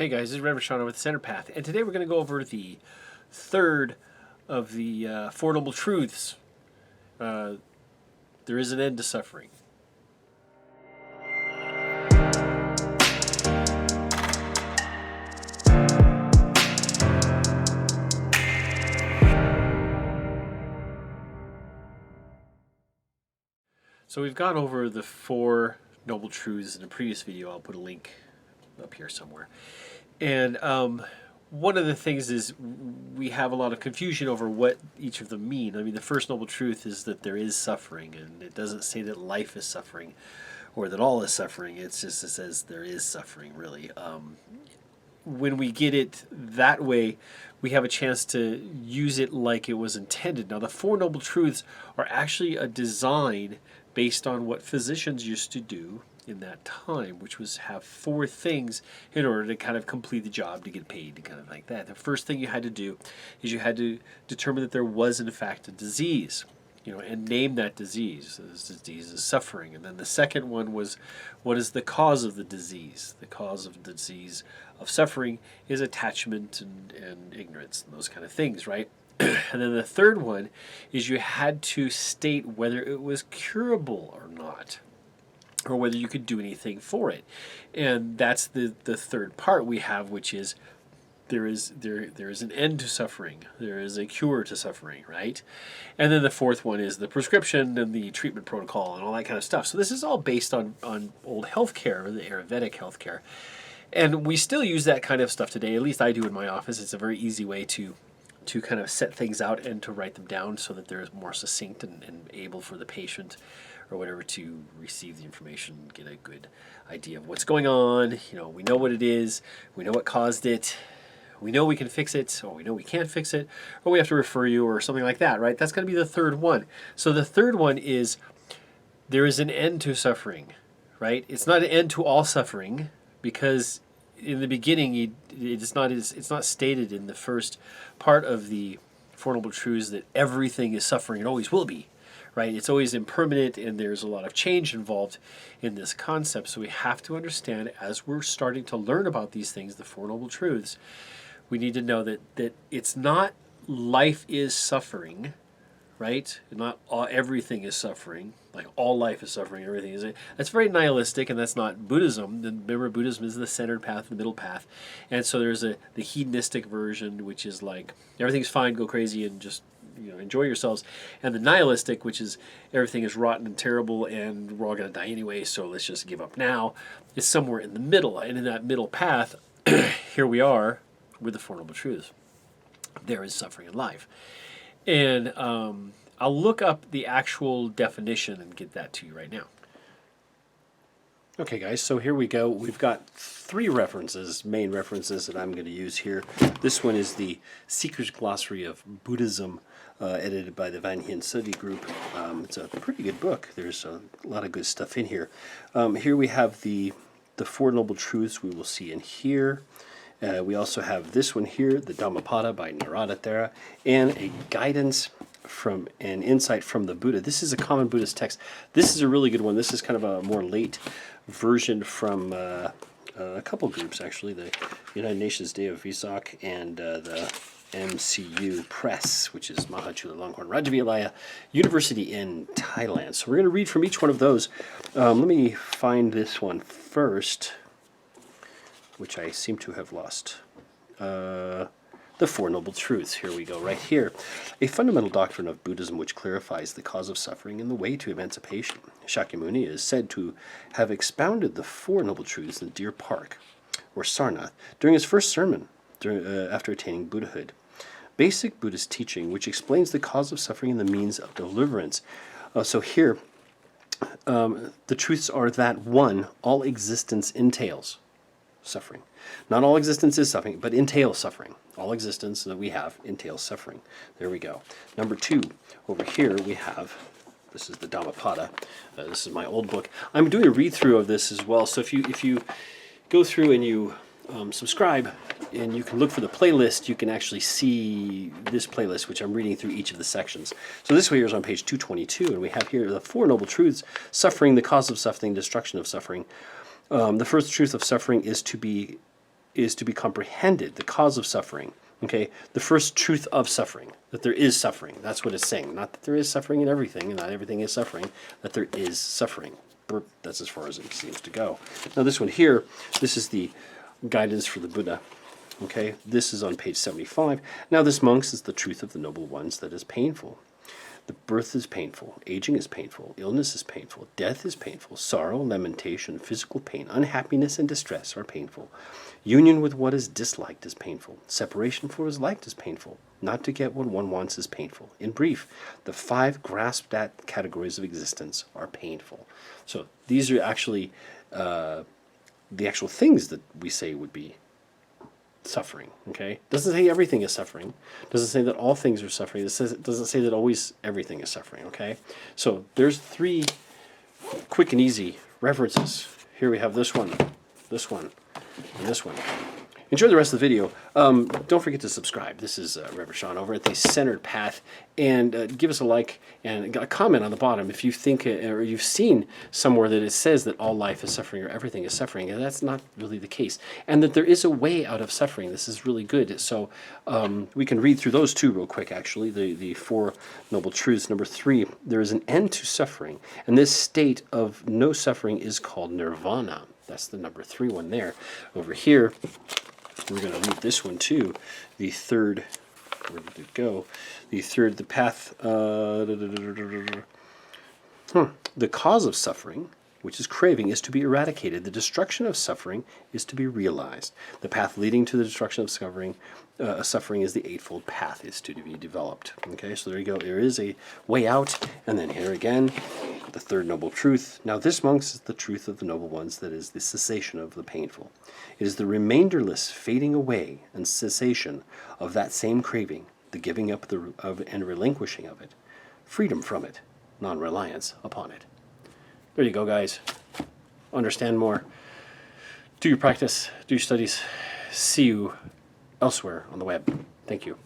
Hey guys, this is Reverend Sean with the Center Path, and today we're going to go over the third of the Four Noble Truths. There is an end to suffering. So we've gone over the Four Noble Truths in a previous video. I'll put a link up here somewhere. And one of the things is we have a lot of confusion over what each of them mean. I mean, the first noble truth is that there is suffering, and it doesn't say that life is suffering or that all is suffering. It says there is suffering, really. When we get it that way, we have a chance to use it like it was intended. Now, the Four Noble Truths are actually a design based on what physicians used to do in that time, which was have four things in order to kind of complete the job to get paid, kind of like that. The first thing you had to do is you had to determine that there was in fact a disease, and name that disease. This disease is suffering. And then the second one was, what is the cause of the disease? The cause of the disease of suffering is attachment and ignorance and those kind of things, right? And then the third one is you had to state whether it was curable or not, or whether you could do anything for it. And that's the third part we have, which is there is an end to suffering. There is a cure to suffering, right? And then the fourth one is the prescription and the treatment protocol and all that kind of stuff. So this is all based on old healthcare, the Ayurvedic healthcare. And we still use that kind of stuff today. At least I do in my office. It's a very easy way to kind of set things out and to write them down so that they're more succinct and able for the patient or whatever to receive the information, get a good idea of what's going on. We know what it is, we know what caused it, we know we can fix it, or we know we can't fix it, or we have to refer you or something like that, right? That's going to be the third one. So the third one is there is an end to suffering, right? It's not an end to all suffering, because in the beginning it's not stated in the first part of the Four Noble Truths that everything is suffering and always will be. Right? It's always impermanent, and there's a lot of change involved in this concept. So we have to understand, as we're starting to learn about these things, the Four Noble Truths, we need to know that it's not life is suffering, right? Not everything is suffering, like all life is suffering, everything is. That's very nihilistic, and that's not Buddhism. Remember, Buddhism is the centered path, the middle path. And so there's the hedonistic version, which is like everything's fine, go crazy, and just enjoy yourselves, and the nihilistic, which is everything is rotten and terrible and we're all going to die anyway, so let's just give up now, is somewhere in the middle. And in that middle path, here we are with the Four Noble Truths. There is suffering in life. And I'll look up the actual definition and get that to you right now. Okay guys, so here we go. We've got three references, main references that I'm going to use here. This one is the Seeker's Glossary of Buddhism, edited by the Van Hien Study Group. It's a pretty good book. There's a lot of good stuff in here. Here we have the Four Noble Truths we will see in here. We also have this one here, the Dhammapada by Narada Thera, and a guidance from an insight from the Buddha. This is a common Buddhist text. This is a really good one. This is kind of a more late version from a couple groups, actually, the United Nations Day of Vesak and the MCU Press, which is Mahachula Rajvilayah University in Thailand. So we're going to read from each one of those. Let me find this one first, which I seem to have lost. The Four Noble Truths. Here we go, right here. A fundamental doctrine of Buddhism which clarifies the cause of suffering and the way to emancipation. Shakyamuni is said to have expounded the Four Noble Truths in the Deer Park, or Sarnath, during his first sermon after attaining Buddhahood. Basic Buddhist teaching which explains the cause of suffering and the means of deliverance. So here, the truths are that, one, all existence entails suffering. Not all existence is suffering, but entails suffering. All existence that we have entails suffering. There we go. Number two, over here we have, this is the Dhammapada. This is my old book. I'm doing a read-through of this as well, so if you go through and you subscribe, and you can look for the playlist, you can actually see this playlist, which I'm reading through each of the sections. So this here is on page 222, and we have here the Four Noble Truths: suffering, the cause of suffering, destruction of suffering. The first truth of suffering is to be is to be comprehended, the cause of suffering. Okay, the first truth of suffering, that there is suffering. That's what it's saying. Not that there is suffering in everything, and not everything is suffering, that there is suffering. That's as far as it seems to go. Now this one here, this is the guidance for the Buddha. Okay, this is on page 75. Now this, monks, is the truth of the noble ones that is painful. The birth is painful, aging is painful, illness is painful, death is painful, sorrow, lamentation, physical pain, unhappiness, and distress are painful. Union with what is disliked is painful. Separation from what is liked is painful. Not to get what one wants is painful. In brief, the 5 grasped at categories of existence are painful. So these are actually the actual things that we say would be suffering. Okay, doesn't say everything is suffering. Doesn't say that all things are suffering. It doesn't say that always everything is suffering. Okay, so there's 3 quick and easy references. Here we have this one, and this one. Enjoy the rest of the video. Don't forget to subscribe. This is Reverend Sean over at The Centered Path. And give us a like and a comment on the bottom if you think or you've seen somewhere that it says that all life is suffering or everything is suffering. And that's not really the case. And that there is a way out of suffering. This is really good. So we can read through those 2 real quick, actually. The 4 Noble Truths. Number 3, there is an end to suffering. And this state of no suffering is called nirvana. That's the number 3 one there. Over here, we're going to read this one too. The third, where did it go? The path, the cause of suffering, which is craving, is to be eradicated. The destruction of suffering is to be realized. The path leading to the destruction of suffering is the Eightfold Path, is to be developed. Okay, so there you go. There is a way out. And then here again, the 3rd Noble Truth. Now this, monks, is the truth of the noble ones, that is the cessation of the painful. It is the remainderless fading away and cessation of that same craving, the giving up of and relinquishing of it, freedom from it, non-reliance upon it. There you go, guys. Understand more. Do your practice, do your studies. See you elsewhere on the web. Thank you.